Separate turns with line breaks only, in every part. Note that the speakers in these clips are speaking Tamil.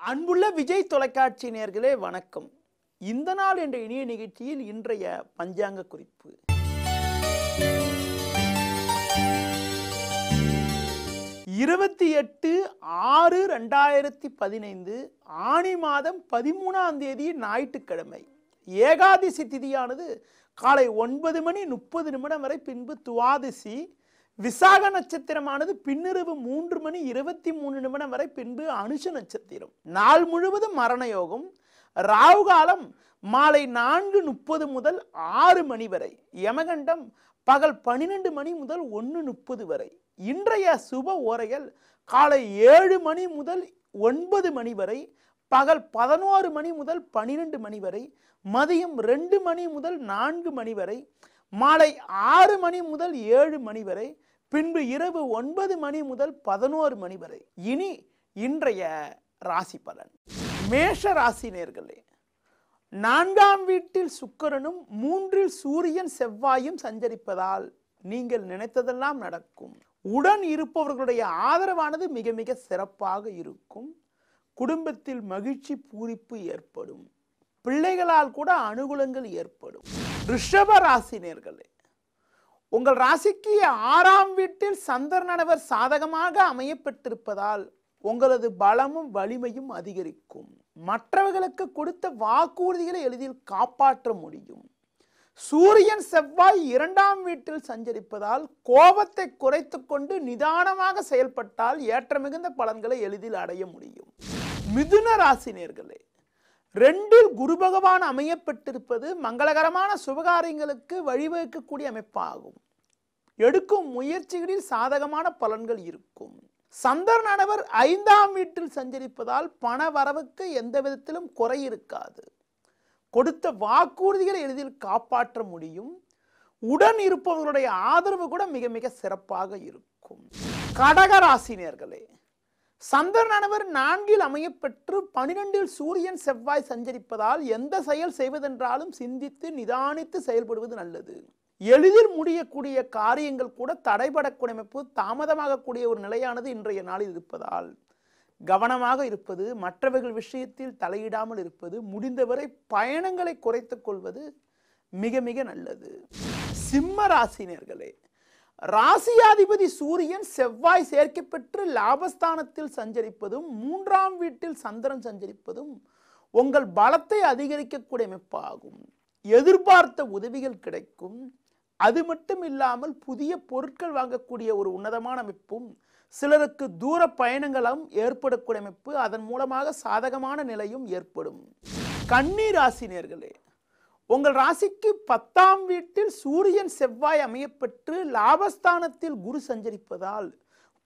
அன்புள்ள விஜய் தொலைக்காட்சி நேயர்களே வணக்கம். இந்த நாள் என்ற இனிய நிகழ்ச்சியில் இன்றைய பஞ்சாங்க குறிப்பு. 28/6/2015 ஆனி மாதம் 13ஆம் தேதி ஞாயிற்றுக்கிழமை. ஏகாதசி திதியானது காலை 9:30 வரை, பின்பு துவாதசி. விசாக நட்சத்திரமானது பின்னிரவு 3:23 வரை, பின்பு அனுஷ நட்சத்திரம். நாள் முழுவதும் மரண யோகம். ராகு காலம் மாலை 4:30 முதல் 6 மணி வரை. யமகண்டம் பகல் 12 மணி முதல் 1:30 வரை. இன்றைய சுப ஓரைகள் காலை 7 மணி முதல் 9 மணி வரை, பகல் 11 மணி முதல் 12 மணி வரை, மதியம் 2 மணி முதல் 4 மணி வரை, மாலை 6 மணி முதல் 7 மணி வரை, பின்பு இரவு 9 மணி முதல் 11 மணி வரை. இனி இன்றைய ராசி பலன். மேஷ ராசி நேயர்களே, 4ஆம் வீட்டில் சுக்கிரனும் 3இல் சூரியன் செவ்வாயும் சஞ்சரிப்பதால் நீங்கள் நினைத்ததெல்லாம் நடக்கும். உடன் இருப்பவர்களுடைய ஆதரவானது மிக மிக சிறப்பாக இருக்கும். குடும்பத்தில் மகிழ்ச்சி பூரிப்பு ஏற்படும். பிள்ளைகளால் கூட அனுகூலங்கள் ஏற்படும். ரிஷப ராசி நேயர்களே, உங்கள் ராசிக்கு 6ஆம் வீட்டில் சந்திரனவர் சாதகமாக அமையப்பட்டிருப்பதால் உங்களது பலமும் வலிமையும் அதிகரிக்கும். மற்றவர்களுக்கு கொடுத்த வாக்குறுதிகளை எளிதில் காப்பாற்ற முடியும். சூரியன் செவ்வாய் 2ஆம் வீட்டில் சஞ்சரிப்பதால் கோபத்தை குறைத்து கொண்டு நிதானமாக செயல்பட்டால் ஏற்ற மிகுந்த பலன்களை எளிதில் அடைய முடியும். மிதுன ராசி நேயர்களே, 2இல் குரு பகவான் அமையப்பட்டிருப்பது மங்களகரமான சுபகாரியங்களுக்கு வழிவகுக்கக்கூடிய அமைப்பாகும். எடுக்கும் முயற்சிகளில் சாதகமான பலன்கள் இருக்கும். சந்திரனவர் 5ஆம் வீட்டில் சஞ்சரிப்பதால் பண வரவுக்கு எந்த விதத்திலும் குறை இருக்காது. கொடுத்த வாக்குறுதிகளை எளிதில் காப்பாற்ற முடியும். உடன் இருப்பவர்களுடைய ஆதரவு கூட மிக மிக சிறப்பாக இருக்கும். கடக ராசி நேயர்களே, சந்திரனவர் 4இல் அமையப்பெற்று 12இல் சூரியன் செவ்வாய் சஞ்சரிப்பதால் எந்த செயல் செய்வதென்றாலும் சிந்தித்து நிதானித்து செயல்படுவது நல்லது. எளிதில் முடியக்கூடிய காரியங்கள் கூட தடைபடக்கூடிய அமைப்பு, தாமதமாகக்கூடிய ஒரு நிலையானது இன்றைய நாளில் இருப்பதால் கவனமாக இருப்பது, மற்றவர்கள் விஷயத்தில் தலையிடாமல் இருப்பது, முடிந்தவரை பயணங்களை குறைத்துக் கொள்வது மிக மிக நல்லது. சிம்ம ராசி நேயர்களே, ராசியாதிபதி சூரியன் செவ்வாய் சேர்க்கை பெற்று லாபஸ்தானத்தில் சஞ்சரிப்பதும் 3ஆம் வீட்டில் சந்திரன் சஞ்சரிப்பதும் உங்கள் பலத்தை அதிகரிக்கக்கூடிய அமைப்பாகும். எதிர்பார்த்த உதவிகள் கிடைக்கும். அது மட்டும் இல்லாமல் புதிய பொருட்கள் வாங்கக்கூடிய ஒரு உன்னதமான அமைப்பும், சிலருக்கு தூர பயணங்களும் ஏற்படக்கூடிய அமைப்பு, அதன் மூலமாக சாதகமான நிலையும் ஏற்படும். கன்னி ராசி நேயர்களே, உங்கள் ராசிக்கு 10ஆம் வீட்டில் சூரியன் செவ்வாய் அமையப்பெற்று லாபஸ்தானத்தில் குரு சஞ்சரிப்பதால்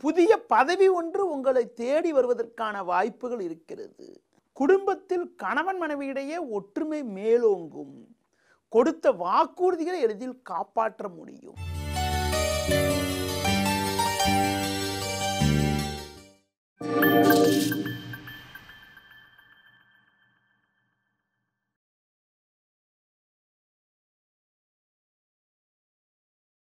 புதிய பதவி ஒன்று உங்களை தேடி வருவதற்கான வாய்ப்புகள் இருக்கிறது. குடும்பத்தில் கணவன் மனைவியிடையே ஒற்றுமை மேலோங்கும். கொடுத்த வாக்குறுதிகளை எளிதில் காப்பாற்ற முடியும்.